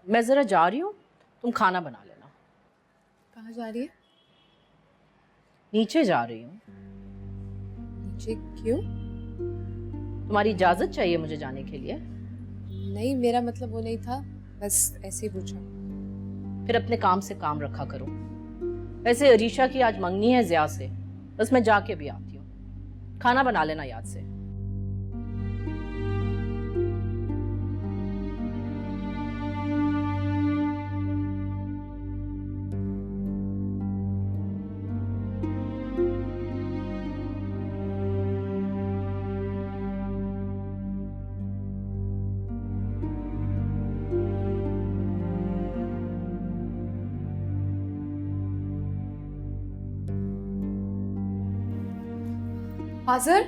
मैं ज़रा जा रही हूँ, तुम खाना बना लेना। कहाँ जा रही है? नीचे जा रही हूँ। नीचे क्यों? तुम्हारी इजाज़त चाहिए मुझे जाने के लिए? नहीं, मेरा मतलब वो नहीं था, बस ऐसे ही पूछा। फिर अपने काम से काम रखा करो। वैसे अरीशा की आज मंगनी है ज़िया से, बस मैं जाके भी आती हूँ। खाना बना लेना याद से। हाजिर?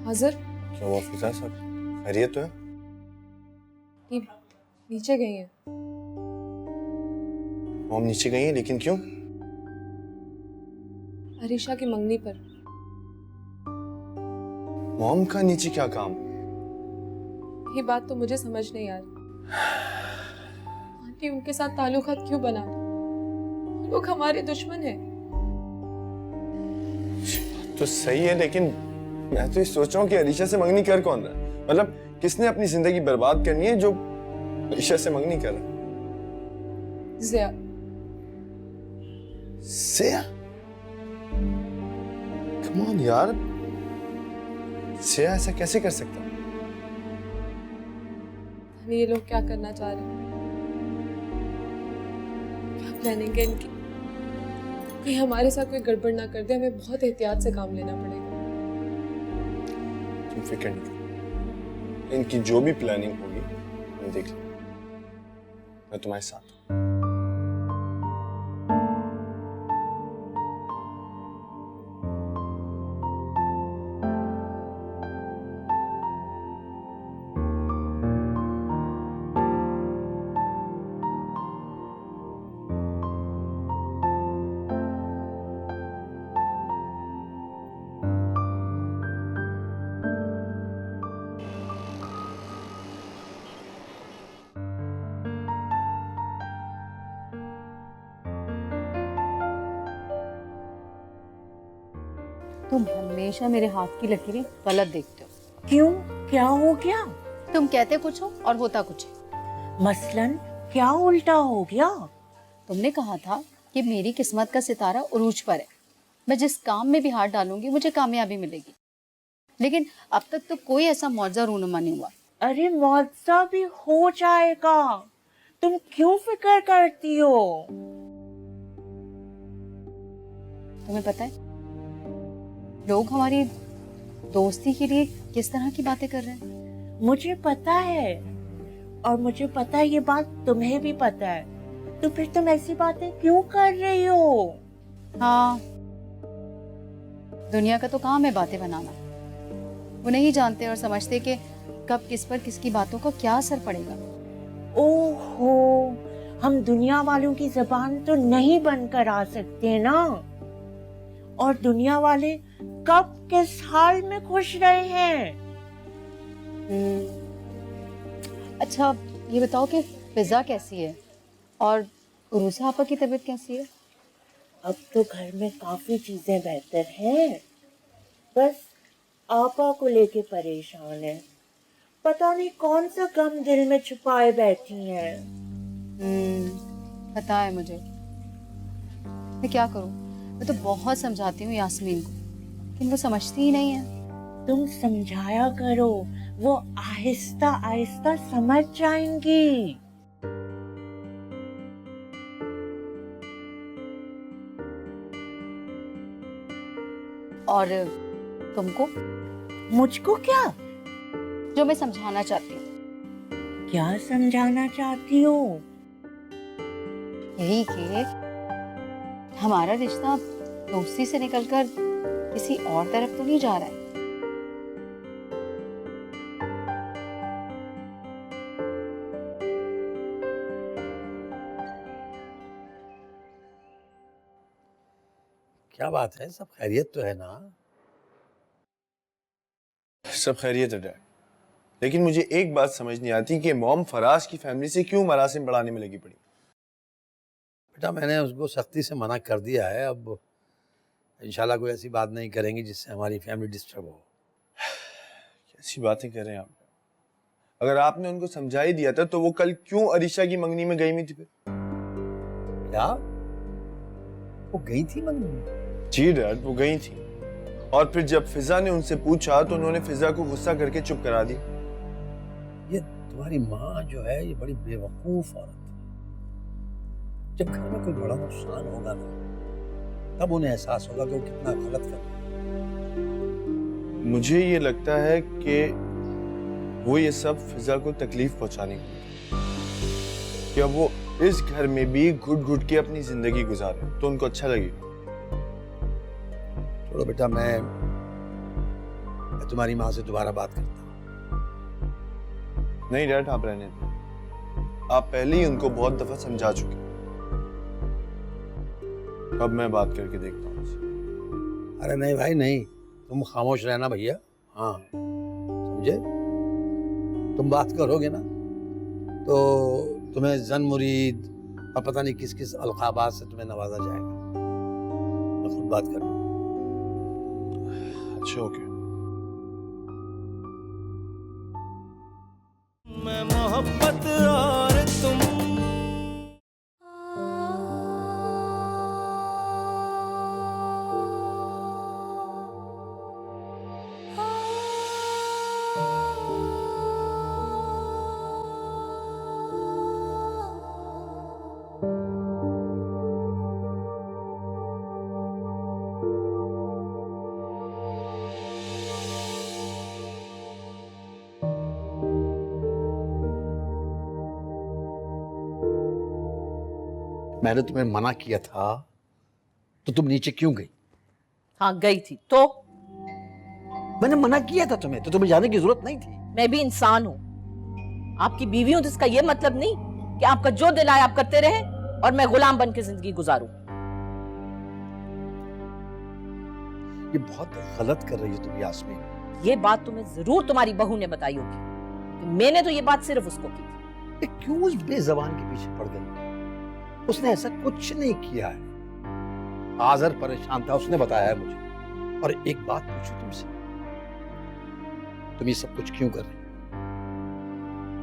हाजिर? क्या हुआ फिजा साहब, खैरियत तो है? ये नीचे गई है। मॉम नीचे गई है, लेकिन क्यों? अरीशा की मंगनी पर। मॉम का नीचे क्या काम? ये बात तो मुझे समझ नहीं आ रही। आंटी उनके साथ ताल्लुकात क्यों बना रही? वो लोग हमारे दुश्मन हैं। तो सही है, लेकिन मैं तो ये सोच रहा हूँ कि अरीशा से मंगनी कर कौन रहा है? मतलब किसने अपनी जिंदगी बर्बाद करनी है जो अरीशा से मंगनी कर रहा है? ज़िया। ज़िया? कम ऑन यार, ज़िया ऐसा कैसे कर सकता? ये लोग क्या करना चाह रहे हैं? क्या प्लानिंग है इनकी? कहीं हमारे साथ कोई गड़बड़ ना कर दे, हमें बहुत एहतियात से काम लेना पड़ेगा। तुम फिक्र नहीं करो, इनकी जो भी प्लानिंग होगी मैं देख लूंगा। मैं तुम्हारे साथ हूँ। तुम हमेशा मेरे हाथ की लकीरें गलत देखते हो। क्यों? क्या हो गया? तुम कहते कुछ हो और होता कुछ है। मसलन क्या उल्टा हो गया? तुमने कहा था कि मेरी किस्मत का सितारा उरूज पर है, मैं जिस काम में भी हाथ डालूंगी मुझे कामयाबी मिलेगी। लेकिन अब तक तो कोई ऐसा मौजा रूनुमा नहीं हुआ। अरे मुआवजा भी हो जाएगा, तुम क्यों फिक्र करती हो? तुम्हें पता है लोग हमारी दोस्ती के लिए किस तरह की बातें कर रहे हैं? मुझे पता है, और मुझे पता है ये बात तुम्हें भी पता है, तो फिर तुम ऐसी बातें क्यों कर रही हो? हाँ, दुनिया का तो काम है बातें बनाना। वो नहीं जानते और समझते कि कब किस पर किसकी बातों का क्या असर पड़ेगा। ओहो, हम दुनिया वालों की जुबान तो नहीं बंद करा सकते ना। और दुनिया वाले कब किस हाल में खुश रहे हैं? अच्छा ये बताओ कि फिजा कैसी है और उरूसा आपा की तबीयत कैसी है? अब तो घर में काफी चीजें बेहतर हैं, बस आपा को लेके परेशान है। पता नहीं कौन सा गम दिल में छुपाए बैठी हैं। पता है मुझे। मैं क्या करूं? मैं तो बहुत समझाती हूँ यास्मीन को, लेकिन वो समझती ही नहीं है। तुम समझाया करो, वो आहिस्ता आहिस्ता समझ जाएंगी। और तुमको? मुझको क्या? जो मैं समझाना चाहती हूँ। क्या समझाना चाहती हो? यही कि हमारा रिश्ता दोस्ती से निकलकर किसी और तरफ तो नहीं जा रहा है। क्या बात है, सब खैरियत तो है ना? सब खैरियत है डैड, लेकिन मुझे एक बात समझ नहीं आती कि मॉम फराज की फैमिली से क्यों मरासिम बढ़ाने में लगी पड़ी। बेटा मैंने उसको सख्ती से मना कर दिया है, अब इंशाल्लाह कोई ऐसी बात नहीं करेंगी जिससे हमारी फैमिली डिस्टर्ब हो। कैसी बातें कर रहे हैं आप? अगर आपने उनको समझा ही दिया था तो वो कल क्यों अरीशा की मंगनी में गई हुई थी फिर? क्या वो गई थी मंगनी में? जी डैड, वो गई थी। और फिर जब फिजा ने उनसे पूछा तो उन्होंने फिजा को गुस्सा करके चुप करा दिया। ये तुम्हारी माँ जो है ये बड़ी बेवकूफ औरत है। जब घर में कोई बड़ा नुकसान होगा ना तब उन्हें एहसास होगा कि वो कितना गलत कर रहे हैं। मुझे ये लगता है कि वो ये सब फिजा को तकलीफ पहुंचाने की, क्या वो इस घर में भी घुट घुट के अपनी जिंदगी गुजारे तो उनको अच्छा लगेगा। छोड़ो बेटा, मैं तुम्हारी माँ से दोबारा बात करता हूँ। नहीं डैड, आप रहने दें। आप पहले ही उनको बहुत दफा समझा चुके। अब मैं बात करके देखता हूँ। अरे नहीं भाई नहीं, तुम खामोश रहना भैया। हाँ समझे, तुम बात करोगे ना तो तुम्हें जन मुरीद और पता नहीं किस किस अलकाबात से तुम्हें नवाजा जाएगा। मैं खुद बात करूँ। अच्छा ओके। मैं मोहब्बत और तुम मैंने तुम्हें मना किया था तो तुम नीचे क्यों गई? हाँ गई थी तो मैंने मना किया था तुम्हें तो तुम्हें जाने की जरूरत नहीं थी। मैं भी इंसान हूँ, आपकी बीवी हूं तो इसका ये मतलब नहीं कि आपका जो दिल आए आप करते रहे और मैं गुलाम बन के जिंदगी गुजारूं। ये बहुत गलत कर रही हो तुम यास्मीन। ये बात तुम्हें जरूर तुम्हारी बहू ने बताई होगी कि मैंने तो ये बात सिर्फ उसको की थी। ये क्यों उस बेजबान के पीछे पड़ गई? उसने ऐसा कुछ नहीं किया है। आजर परेशान था, उसने बताया है मुझे। और एक बात पूछूं तुमसे, तुम ये सब कुछ क्यों कर रही हो?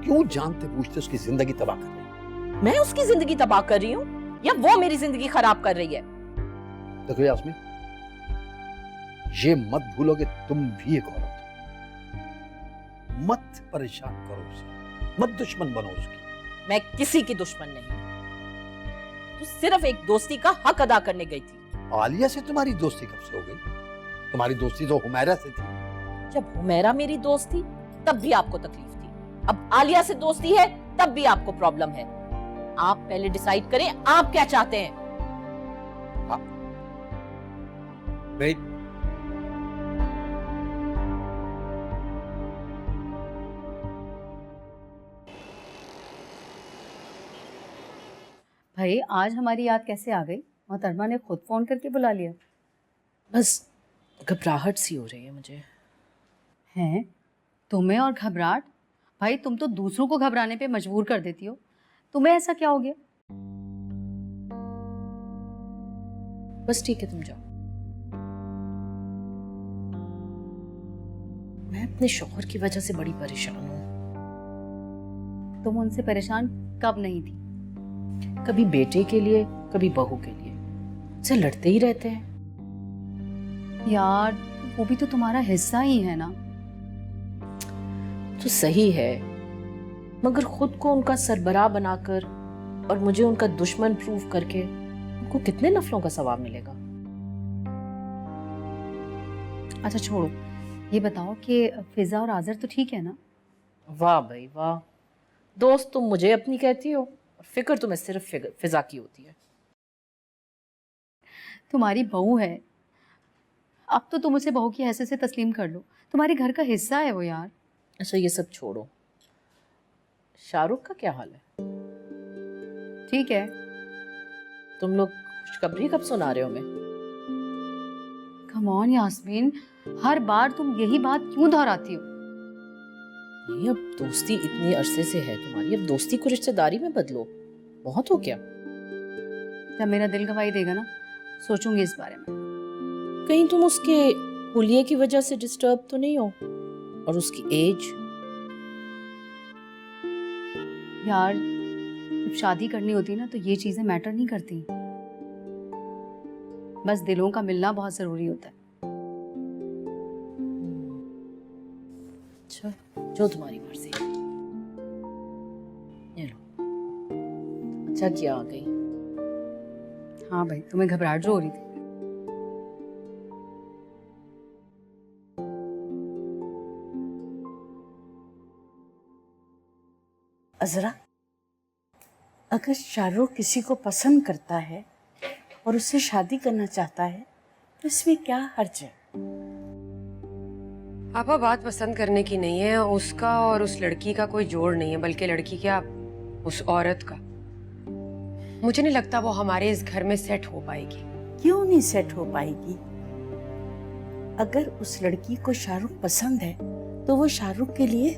क्यों जानते पूछते उसकी जिंदगी तबाह कर रही हो? मैं उसकी जिंदगी तबाह कर रही हूँ या वो मेरी जिंदगी खराब कर रही है? देखो यास्मीन, ये मत भूलो कि तुम भी एक औरत हो। मत परेशान करो उसे, मत दुश्मन बनो उसकी। मैं किसी की दुश्मन नहीं, तो सिर्फ एक दोस्ती का हक अदा करने गई थी। आलिया से तुम्हारी दोस्ती कब से हो गई? तुम्हारी दोस्ती तो हुमैरा से थी। जब हुमैरा मेरी दोस्त थी तब भी आपको तकलीफ थी, अब आलिया से दोस्ती है तब भी आपको प्रॉब्लम है। आप पहले डिसाइड करें आप क्या चाहते हैं। भाई भाई आज हमारी याद कैसे आ गई? मोहतरमा ने खुद फोन करके बुला लिया। बस घबराहट सी हो रही है मुझे। हैं तुम्हें और घबराहट? भाई तुम तो दूसरों को घबराने पे मजबूर कर देती हो, तुम्हें ऐसा क्या हो गया? बस ठीक है, तुम जाओ। मैं अपने शौहर की वजह से बड़ी परेशान हूँ। तुम उनसे परेशान कब नहीं थी? कभी बेटे के लिए कभी बहू के लिए, से लड़ते ही रहते हैं। यार वो भी तो तुम्हारा हिस्सा ही है ना। तो सही है, मगर खुद को उनका सरबराह बनाकर और मुझे उनका दुश्मन प्रूव करके उनको कितने नफलों का सवाब मिलेगा? अच्छा छोड़ो, ये बताओ कि फिजा और आजर तो ठीक है ना? वाह भाई वाह, दोस्त तुम मुझे अपनी कहती हो और फिक्र तुम्हें सिर्फ फिजा की होती है। तुम्हारी बहू है, अब तो तुम उसे बहू की हैसियत से तस्लीम कर लो, तुम्हारे घर का हिस्सा है वो यार। अच्छा ये सब छोड़ो, शाहरुख का क्या हाल है? ठीक है। तुम लोग खुशखबरी कब सुना रहे हो? मैं कम ऑन यास्मीन, हर बार तुम यही बात क्यों दोहराती हो? नहीं, अब दोस्ती इतने अरसे से है तुम्हारी, अब दोस्ती को रिश्तेदारी में बदलो, बहुत हो गया। जब मेरा दिल गवाही देगा ना, सोचूंगी इस बारे में। कहीं तुम उसके हुलिये की वजह से डिस्टर्ब तो नहीं हो, और उसकी एज। यार जब शादी करनी होती है ना तो ये चीजें मैटर नहीं करती, बस दिलों का मिलना बहुत जरूरी होता है। अच्छा, जो तुम्हारी मर्जी। ये लो। अच्छा किया आ गई। हाँ भाई, तुम्हें घबराहट जो हो रही थी। अजरा, अगर शाहरुख किसी को पसंद करता है और उससे शादी करना चाहता है तो इसमें क्या हर्ज है? आपा बात पसंद करने की नहीं है, उसका और उस लड़की का कोई जोड़ नहीं है, बल्कि लड़की क्या उस औरत का। मुझे नहीं लगता वो हमारे इस घर में सेट हो पाएगी। क्यों नहीं सेट हो पाएगी? अगर उस लड़की को शाहरुख पसंद है तो वो शाहरुख के लिए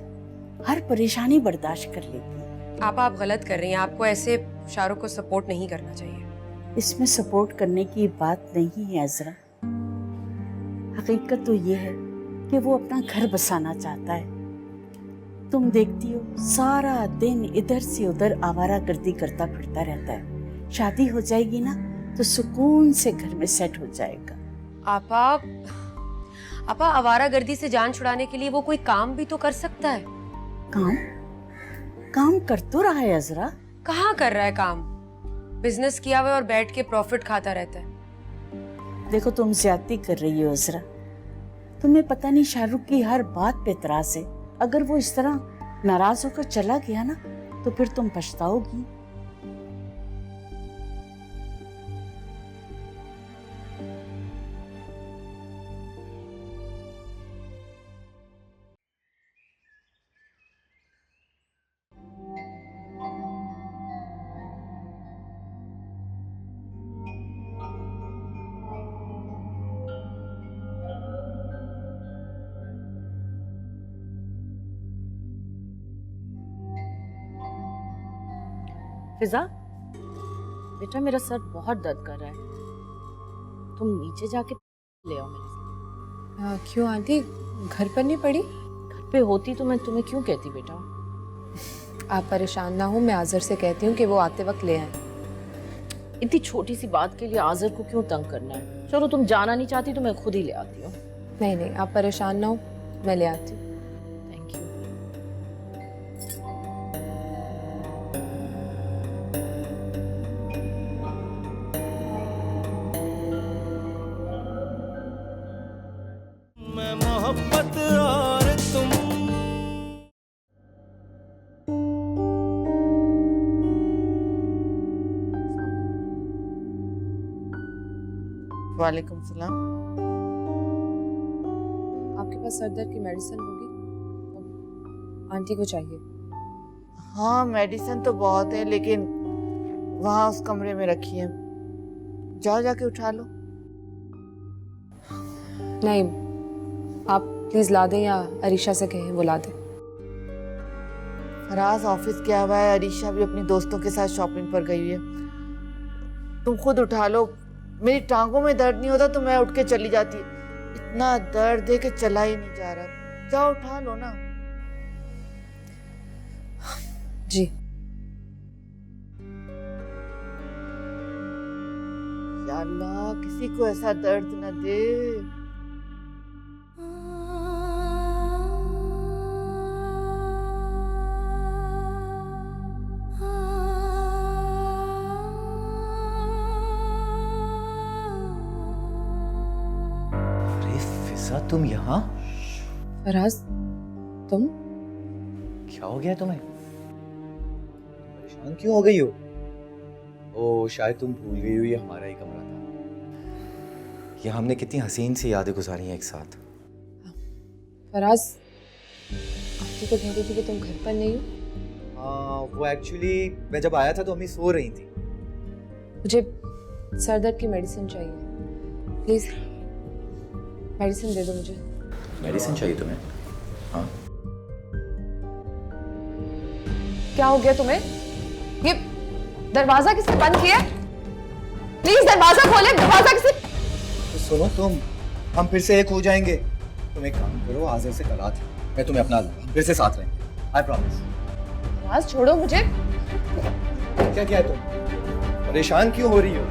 हर परेशानी बर्दाश्त कर लेगी। आप गलत कर रही हैं, आपको ऐसे शाहरुख को सपोर्ट नहीं करना चाहिए। इसमें सपोर्ट करने की बात नहीं है अजरा। हकीकत तो ये है कि वो अपना घर बसाना चाहता है। तुम देखती हो सारा दिन इधर से उधर आवारागर्दी करता फिरता रहता है। शादी हो जाएगी ना तो सुकून से घर में सेट हो जाएगा। आपा आवारागर्दी से जान छुड़ाने के लिए वो कोई काम भी तो कर सकता है। काम कर तो रहा है अजरा। कहाँ कर रहा है काम? बिजनेस किया हुआ है और बैठ के प्रॉफिट खाता रहता है। देखो, तुम ज्यादती कर रही हो अजरा। तुम्हें पता नहीं शाहरुख की हर बात पे एतराज है। अगर वो इस तरह नाराज होकर चला गया ना तो फिर तुम पछताओगी। फिजा, बेटा मेरा सर बहुत दर्द कर रहा है, तुम नीचे जाके ले आओ मेरे से। क्यों आंटी, घर पर नहीं पड़ी? घर पे होती तो मैं तुम्हें क्यों कहती बेटा। आप परेशान ना हो, मैं आज़र से कहती हूँ कि वो आते वक्त ले आए। इतनी छोटी सी बात के लिए आज़र को क्यों तंग करना है। चलो तुम जाना नहीं चाहती तो मैं खुद ही ले आती हूँ। नहीं नहीं, आप परेशान ना हो, मैं ले आती हूँ। Thank you. मैं मोहब्बत और तुम। वालेकुम सलाम। आपके पास सर दर्द की मेडिसिन होगी? आंटी को चाहिए। हाँ, मेडिसिन तो बहुत है लेकिन वहाँ उस कमरे में रखी है, जाओ जाके उठा लो। नहीं, आप प्लीज ला दें या अरीशा से कहें वो ला दे। फराज ऑफिस गया हुआ है, अरीशा भी अपनी दोस्तों के साथ शॉपिंग पर गई हुई है। तुम खुद उठा लो। मेरी टांगों में दर्द नहीं होता तो मैं उठ के चली जाती। इतना दर्द है कि चला ही नहीं जा रहा। जाओ उठा लो ना। जी। या अल्लाह, किसी को ऐसा दर्द न दे। फिजा, तुम यहाँ? फराज, तुम? क्या हो गया तुम्हें? परेशान क्यों हो गई हो? ओ, शायद तुम भूल गई हो ये हमारा ही कमरा था। ये हमने कितनी हसीन सी यादें गुजारी हैं एक साथ। फराज, आंटी को कह रही थी कि तुम घर पर नहीं हो। हाँ, वो एक्चुअली मैं जब आया था तो अम्मी सो रही थी। मुझे सर दर्द की मेडिसिन चाहिए, प्लीज मेडिसिन दे दो मुझे। मेडिसिन चाहिए तुम्हें? हाँ, क्या हो गया तुम्हें? ये दरवाजा किसने बंद किया? प्लीज दरवाजा खोले, दरवाजा किसने? तो सुनो तुम, हम फिर से एक हो जाएंगे। तुम एक काम करो, आज़र से करा थी, मैं तुम्हें अपना लूंगा, हम फिर से साथ रहेंगे, आई प्रॉमिस। आवाज छोड़ो मुझे। क्या क्या तुम परेशान क्यों हो रही हो?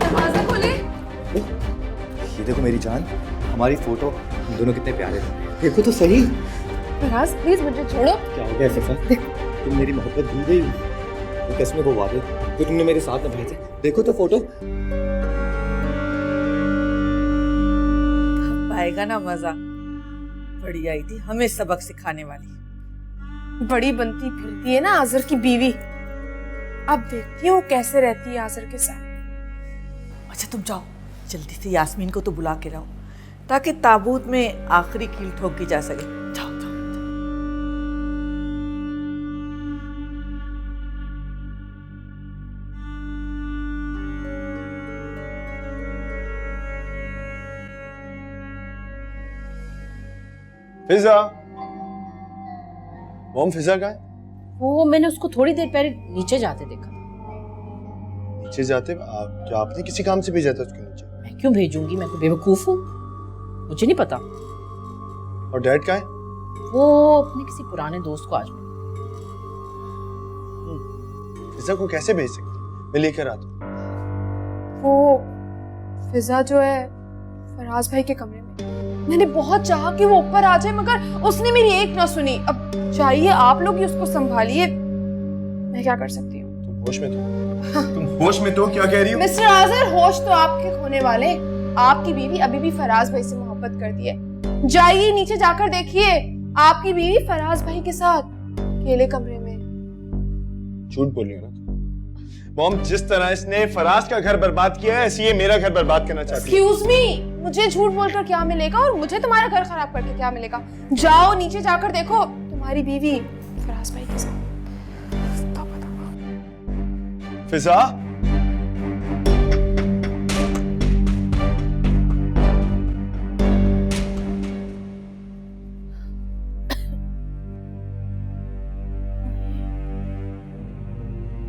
दरवाजा खोले। ये देखो मेरी जान, हमारी फोटो, हम दोनों कितने प्यारे थे, देखो तो सही। फराज प्लीज मुझे छोड़ो। क्या हो गया सफा? तुम मेरी मोहब्बत भूल गई हो? वो किस्में वो वादे जो तुमने मेरे साथ निभाए थे, देखो तो फोटो। आएगा ना मजा। बड़ी आई थी हमें सबक सिखाने वाली। बड़ी बनती फिरती है ना आज़र की बीवी। अब देखती हूँ कैसे रहती है आज़र के साथ। अच्छा तुम जाओ, जल्दी से यास्मीन को तो बुला के लाओ ताकि ताबूत में आखिरी कील ठोकी जा सके। जाओ जाओ। फिजा, मॉम फिजा कहाँ है? वो मैंने उसको थोड़ी देर पहले नीचे जाते देखा। नीचे जाते क्या आपने किसी काम से भेजा था उसके नीचे? मैं क्यों भेजूंगी, मैं कोई बेवकूफ हूँ? मुझे नहीं पता। और डैड कहाँ है? वो अपने किसी पुराने दोस्त को आज मिले। फिजा को कैसे भेज सकती? मैं लेकर आता हूँ। वो फिजा जो है फराज भाई के कमरे में, मैंने बहुत चाहा कि वो ऊपर आ जाए मगर उसने मेरी एक ना सुनी। अब चाहिए आप लोग ही उसको संभालिए, मैं क्या कर सकती हूँ? तुम होश में तो? तुम होश में तो? क्या कह रही हो? मिस्टर आज़र, होश तो आपके खोने वाले। आपकी बीवी अभी भी फराज भाई से मोहब्बत करती है। जाइए नीचे जाकर देखिए, आपकी बीवी फराज भाई के साथ अकेले कमरे में। झूठ बोल रही हो ना मॉम? जिस तरह इसने फराज का घर बर्बाद किया है, ऐसे ये मेरा घर बर्बाद करना चाहती है। एक्सक्यूज मी, मुझे झूठ बोलकर क्या मिलेगा और मुझे तुम्हारा घर खराब करके क्या मिलेगा? जाओ नीचे जाकर देखो, तुम्हारी बीवी फराज भाई के साथ। फिजा,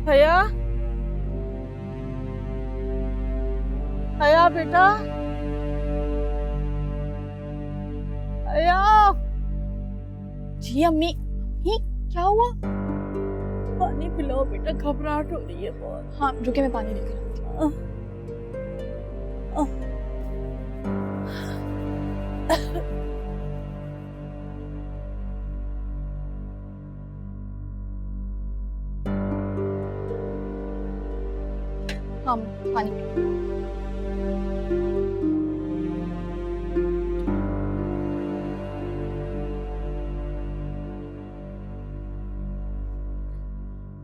हया, हया बेटा, हया। जी अम्मी, ही क्या हुआ? पानी पिलाओ बेटा, घबराहट हो रही है बहुत। हाँ रुके, मैं पानी लेकर आती हूँ। हाँ पानी पी।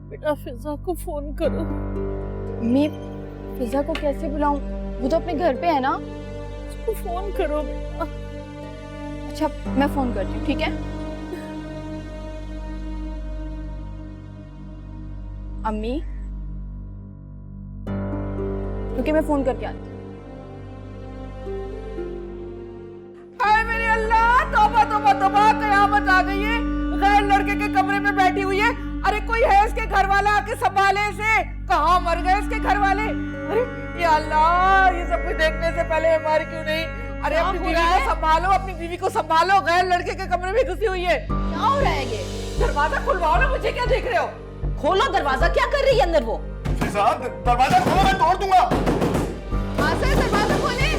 बेटा फिजा को फोन करो। मैं फिजा को कैसे बुलाऊं? वो तो अपने घर पे है ना। उसको फोन करो बेटा। अच्छा मैं फोन करती हूँ, ठीक है? अम्मी रुके, मैं फोन करके आती हूँ। हाय मेरे अल्लाह, तौबा तौबा तौबा, कयामत आ गई है। गैर लड़के के कमरे में बैठी हुई है। अरे कोई है इसके घर वाला आके संभाले इसे। कहाँ मर गए इसके घर वाले? अरे या अल्लाह, ये सब कुछ देखने से पहले हमारी क्यों नहीं? अरे अपनी बीवी को संभालो, अपनी बीवी को संभालो। गैर लड़के के कमरे में घुसी हुई है। क्या हो रहा है ये? दरवाजा खुलवाओ ना, मुझे क्या देख रहे हो? खोलो दरवाजा, क्या कर रही है अंदर वो? फिजा, दरवाजा खोलो, मैं तोड़ दूंगा। आज़र दरवाजा खोले।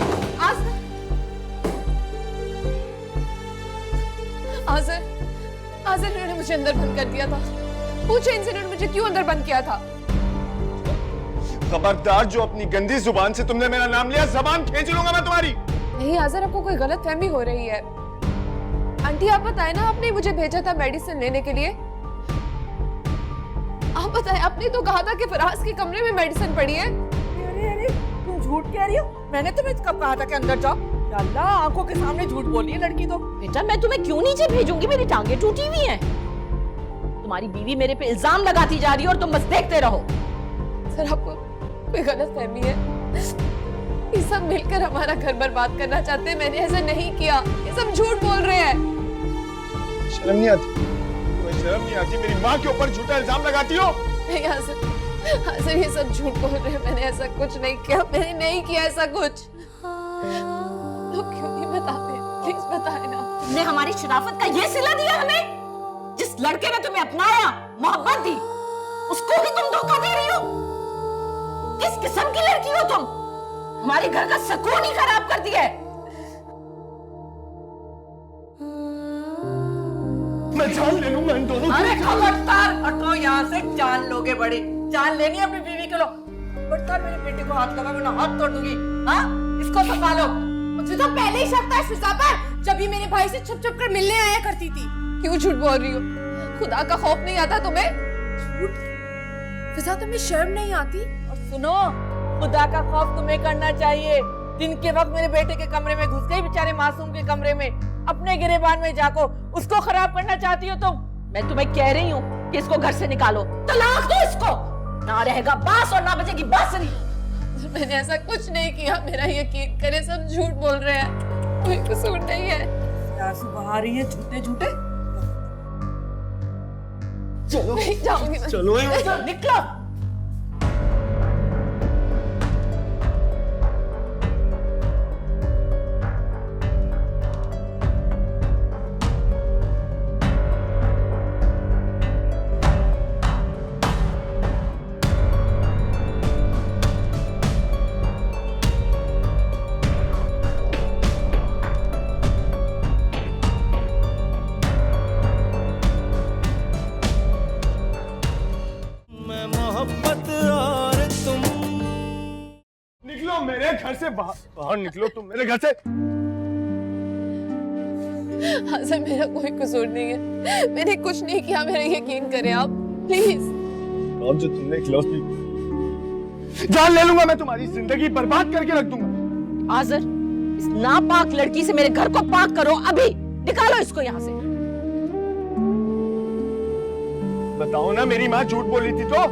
आज़र इन्होंने मुझे अंदर बंद कर दिया था। पूछे इनसे इन्होंने मुझे क्यों अंदर बंद किया था? खबरदार, जो अपनी गंदी जुबान से तुमने मेरा नाम लिया, जबान खींच लूंगा मैं तुम्हारी। नहीं आज़र, आपको कोई गलत फहमी हो रही है। आंटी आप बताए ना, आपने मुझे भेजा था मेडिसिन लेने के लिए। आप बताएं, आपने तो कहा था कि फराज के कमरे में मेडिसिन पड़ी है। अरे अरे, तुम झूठ कह रही हो? मैंने तुम्हें कब कहा था कि अंदर जाओ? या अल्लाह, आंखों के सामने झूठ बोल रही है लड़की तो। बेटा मैं तुम्हें क्यों नीचे भेजूंगी? मेरी टांगे टूटी हुई हैं। तुम्हारी बीवी मेरे पे इल्जाम लगाती जा रही है और तुम बस देखते रहो। सर आपको कोई गलत फहमी है। ये सब मिलकर हमारा घर बर्बाद करना चाहते हैं। मैंने ऐसा नहीं किया, ये सब झूठ बोल रहे हैं। शर्म नहीं आती? शर्म नहीं आती? मेरी माँ के ऊपर झूठा इल्जाम लगाती हो? नहीं हासिल ये सब झूठ बोल रहे हैं। मैंने ऐसा कुछ नहीं किया, मैंने नहीं किया ऐसा कुछ। लोग क्यों नहीं बताते? प्लीज बताए ना। तुमने हमारी शराफत का ये सिला दिया हमें? जिस लड़के ने तुम्हें अपनाया, मोहब्बत दी, उसको भी तुम धोखा दे रही हो? किस किस्म की लड़की हो तुम? हमारे घर का सुकून ही खराब कर दिया है। मैं जान ले लूंगा इन दोनों की। अरे खबरदार, हटो यहाँ से। जान लोगे बड़ी, जान लेनी है अपनी बीवी के लो। खबरदार मेरे बेटे को हाथ लगा, मैं हाथ तोड़ दूंगी। हाँ, इसको संभालो। मुझे तो पहले ही शक था फिजा पर, जब भी मेरे भाई से छुप छुप कर मिलने आया करती थी। क्यों झूठ बोल रही हो? खुदा का खौफ नहीं आता तुम्हें? झूठ? फिजा तुम्हें शर्म नहीं आती? और सुनो, खुदा का खौफ तुम्हें करना चाहिए। दिन के वक्त मेरे बेटे के कमरे में घुस गई, बेचारे मासूम के कमरे में, अपने गिरेबान में जाको उसको खराब करना चाहती हो तुम। मैं तुम्हें कह रही हूँ कि इसको घर से निकालो, तलाक दो इसको। ना रहेगा बांस और ना बजेगी बांसुरी। मैंने ऐसा कुछ नहीं किया, मेरा यकीन करे, सब झूठ बोल रहे हैं। कोई कसूर नहीं है। आंसू बहा रही है झूठे झूठे। चलो नहीं जाऊंगी मैं। चलो निकलो। निकलो मेरे घर से, बाहर निकलो तुम मेरे घर से। हासिल मेरा कोई कसूर नहीं है, मैंने कुछ नहीं किया, मेरा यकीन करें आप प्लीज। कौन जो तुमने खिलौस की? जान ले लूंगा मैं, तुम्हारी जिंदगी बर्बाद करके रख दूंगा। आज़र, इस नापाक लड़की से मेरे घर को पाक करो अभी। निकालो इसको यहाँ से। बताओ ना, मेरी माँ झूठ बोल रही थी तो?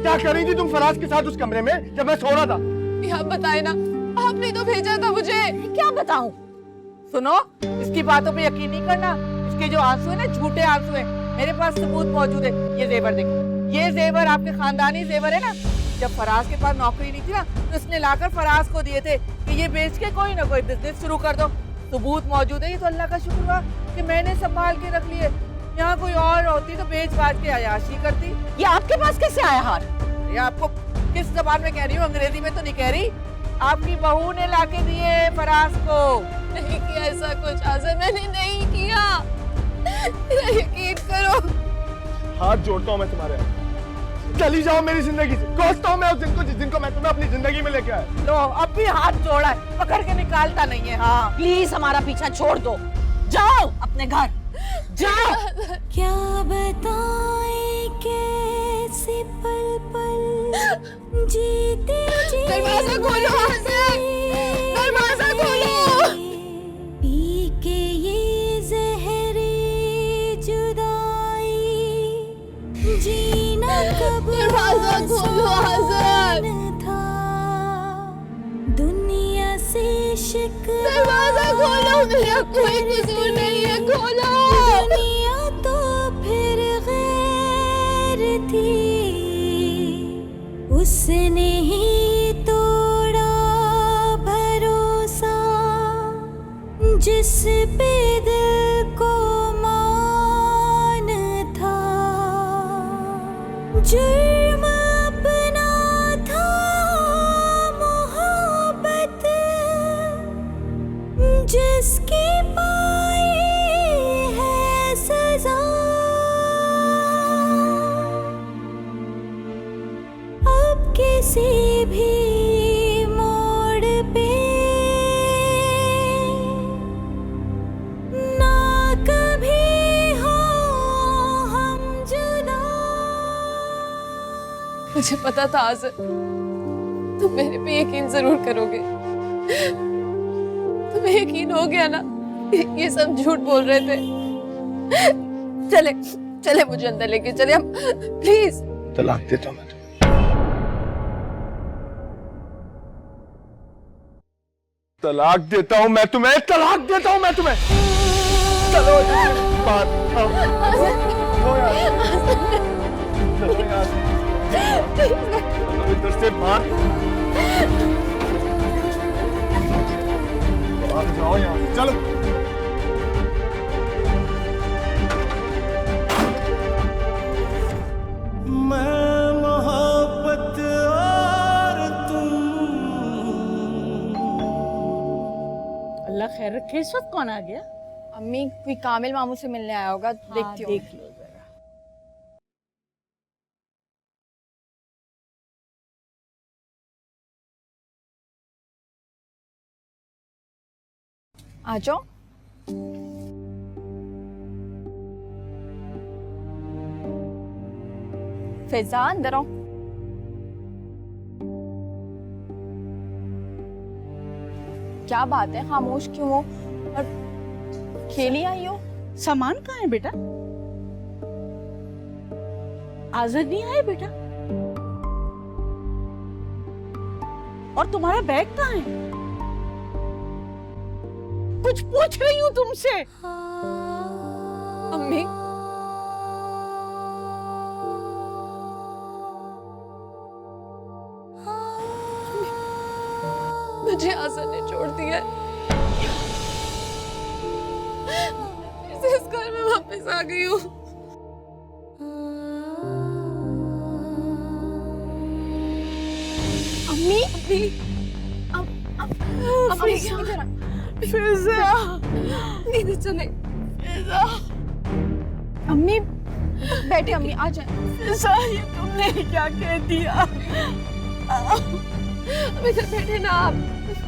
क्या कर रही थी तुम फराज के साथ उस कमरे में जब मैं सो रहा था? आप बताए ना, आपने तो भेजा था मुझे। क्या बताऊं? सुनो, इसकी बातों पे यकीन नहीं करना। इसके जो आंसू है ना, झूठे आंसू है। मेरे पास सबूत मौजूद है। ये जेवर देखो, ये जेवर आपके खानदानी जेवर है ना। जब फराज के पास नौकरी नहीं थी ना, तो इसने लाकर फराज को दिए थे कि ये बेच के कोई ना कोई बिजनेस शुरू कर दो। सबूत मौजूद है। ये तो अल्लाह का शुक्र हुआ कि मैंने संभाल के रख लिए। यहाँ कोई और होती तो बेच बाज के अयाशी करती। ये आपके पास कैसे आया हार? ये आपको किस जबान में कह रही हूँ? अंग्रेजी में तो नहीं कह रही। आपकी बहू ने लाके दिए फराज को। नहीं किया ऐसा कुछ आज़र, मैंने नहीं किया, मेरा यकीन करो। हाथ जोड़ता हूँ मैं तुम्हारे आगे। चली जाओ मेरी जिंदगी से। कोसता हूँ मैं उस दिन को जिस दिन को मैं तुम्हें अपनी जिंदगी में लेके आया। लो, अब भी हाथ जोड़ा है, पकड़ के निकालता नहीं है। हाँ, प्लीज हमारा पीछा छोड़ दो, जाओ अपने घर जाओ। क्या बताएं कैसे पल पल जीते जी। दरवाजा खोलो आज़र, दरवाजा खोलो। पी के ये जहरी जुदाई जीना कब दरवाजा खोलो आज़र। था दुनिया से शिकवा। दरवाजा खोलो, मेरा कोई कसूर नहीं है, खोलो। दुनिया तो फिर गैर थी, उसने ही तोड़ा भरोसा जिस पे दिल को मान था। जुर्म अपना था मोहब्बत जिसकी पाई है सजा। अब किसी भी मोड़ पे ना कभी हो हम जुदा। मुझे पता था आज़र, तुम मेरे पे यकीन जरूर करोगे। तुम्हें यकीन हो गया ना, ये सब झूठ बोल रहे थे। चले चले मुझे अंदर लेके चले हम, प्लीज। तलाक देता हूँ मैं। तलाक देता हूँ मैं तुम्हें, तलाक देता हूँ मैं तुम्हें। चलो बात चलो यार, चलो इधर से बाहर, बाहर जाओ यार, चलो। मैं मोहब्बत और तुम। अल्लाह खैर रखे। इस वक्त कौन आ गया? अम्मी कोई कामिल मामू से मिलने आया होगा, देखती हूँ। देख लो जरा। आ जाओ। फिजा अंदर आओ। क्या बात है, खामोश क्यों हो? और खेली आई हो? सामान कहाँ है बेटा? आज़ाद नहीं आए बेटा? और तुम्हारा बैग कहाँ है? कुछ पूछ रही हूँ तुमसे। अम्मी मुझे आज़ाद ने छोड़ दिया है। फिर से इस घर में वापस आ गई हूँ। अम्मी अम्मी अम्मी फिजा, नहीं चले। अम्मी बैठे, अम्मी आ जाए। फिजा, ये तुमने क्या कह दिया? अब इधर बैठे ना आप।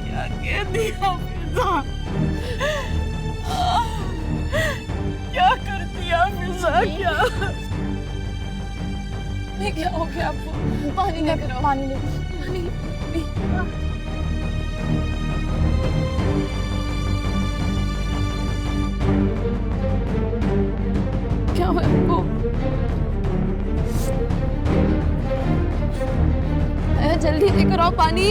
क्या कह दिया फिजा? क्या कर दिया फिजा? क्या? मैं क्या हो गया आपको? पानी लेकर आओ, पानी लेकर, पानी लेकर। क्या हुआ आपको? जल्दी लेकर आओ पानी।